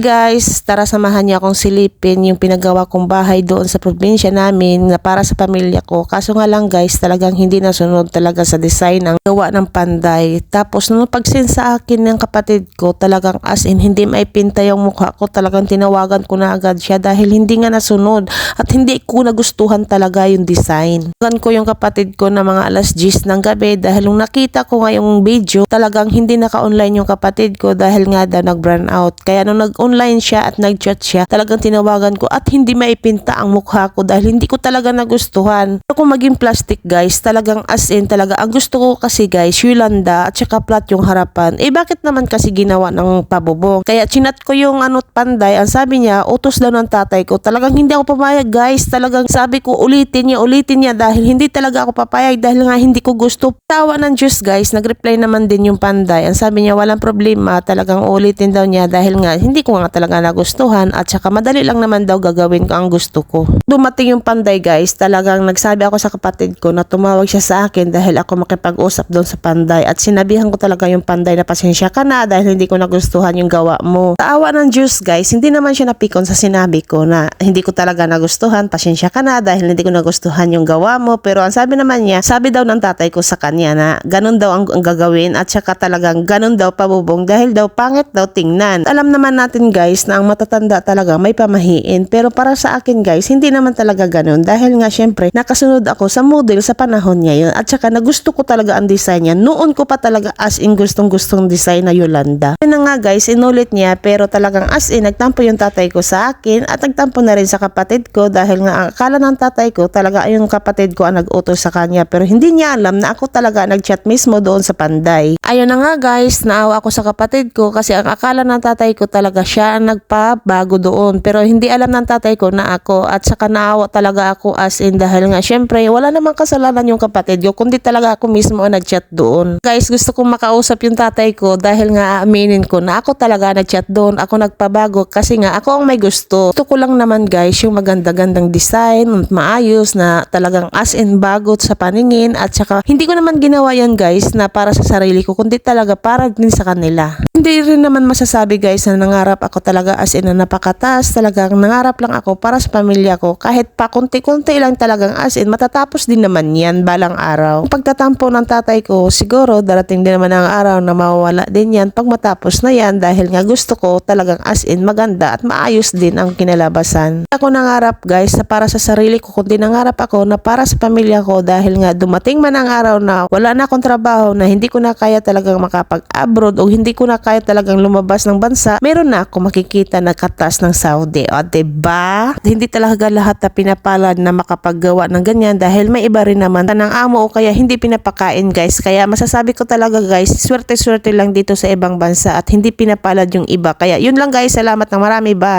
Guys, tara samahan niyo akong silipin yung pinagawa kong bahay doon sa probinsya namin na para sa pamilya ko. Kaso nga lang guys, talagang hindi nasunod talaga sa design ang gawa ng panday. Tapos nung pagsin sa akin ng kapatid ko, talagang as in hindi maipinta yung mukha ko. Talagang tinawagan ko na agad siya dahil hindi nga nasunod at hindi ko nagustuhan talaga yung design. Tawagan ko yung kapatid ko na mga alas 10 ng gabi dahil nung nakita ko nga yung video, talagang hindi naka-online yung kapatid ko dahil nga daw nag-burn out. Kaya nung nag-online siya at nag-chat siya, talagang tinawagan ko at hindi maipinta ang mukha ko dahil hindi ko talaga nagustuhan. Kung maging plastic guys, talagang as in talaga, ang gusto ko kasi guys, Yolanda at saka flat yung harapan. Bakit naman kasi ginawa ng pabubong? Kaya chinat ko yung panday, ang sabi niya, utos daw ng tatay ko. Talagang hindi ako papayag guys, talagang sabi ko ulitin niya dahil hindi talaga ako papayag dahil nga hindi ko gusto. Tawa ng Diyos guys, nag-reply naman din yung panday. Ang sabi niya, walang problema, talagang ulitin daw niya dahil nga hindi ko nga talaga nagustuhan at saka madali lang naman daw gagawin ko ang gusto ko. Dumating yung panday guys, talagang nagsabi ako sa kapatid ko na tumawag siya sa akin dahil ako makipag-usap doon sa panday at sinabihan ko talaga yung panday na pasensya ka na dahil hindi ko nagustuhan yung gawa mo. Sa awa ng Diyos guys, hindi naman siya napikon sa sinabi ko na hindi ko talaga nagustuhan, pasensya ka na dahil hindi ko nagustuhan yung gawa mo, pero ang sabi naman niya, sabi daw ng tatay ko sa kanya na ganun daw ang gagawin at saka talagang ganun daw pabubong dahil daw pangit daw tingnan. Alam naman natin guys na ang matatanda talaga may pamahiin, pero para sa akin guys hindi naman talaga ganun dahil nga syempre nakasunod ako sa model sa panahon ngayon at saka nagusto ko talaga ang design niya. Noon ko pa talaga as in gustong design na Yolanda. Yun na nga guys, inulit niya pero talagang as in nagtampo yung tatay ko sa akin at nagtampo na rin sa kapatid ko dahil nga akala ng tatay ko talaga yung kapatid ko ang nag-utos sa kanya pero hindi niya alam na ako talaga nag-chat mismo doon sa panday. Ayun na nga guys, naawa ako sa kapatid ko kasi ang akala ng tatay ko talaga siya ang nagpabago doon pero hindi alam ng tatay ko na ako at saka naawa talaga ako as in dahil nga syempre wala namang kasalanan yung kapatid ko kundi talaga ako mismo ang nag-chat doon. Guys, gusto kong makausap yung tatay ko dahil nga aaminin ko na ako talaga nag-chat doon, ako nagpabago kasi nga ako ang may gusto. Gusto ko lang naman guys yung maganda-gandang design, maayos na talagang as in bago sa paningin at saka hindi ko naman ginawa yan guys na para sa sarili ko kundi talaga para din sa kanila. Hindi rin naman masasabi guys na nangarap ako talaga as in na napakataas, talagang nangarap lang ako para sa pamilya ko kahit pa konti-konti lang talagang as in matatapos din naman yan balang araw. Ang pagtatampo ng tatay ko siguro darating din naman ang araw na mawawala din yan pag matapos na yan dahil nga gusto ko talagang as in maganda at maayos din ang kinalabasan. Ako nangarap guys na para sa sarili ko kundi nangarap ako na para sa pamilya ko dahil nga dumating man ang araw na wala na akong trabaho na hindi ko na kaya talagang makapag-abroad o hindi ko na kaya talagang lumabas ng bansa, meron na ako makikita na katas ng Saudi. O diba? Hindi talaga lahat na pinapalad na makapaggawa ng ganyan dahil may iba rin naman ng amo o kaya hindi pinapakain guys. Kaya masasabi ko talaga guys, swerte-swerte lang dito sa ibang bansa at hindi pinapalad yung iba. Kaya yun lang guys, salamat ng marami, bye!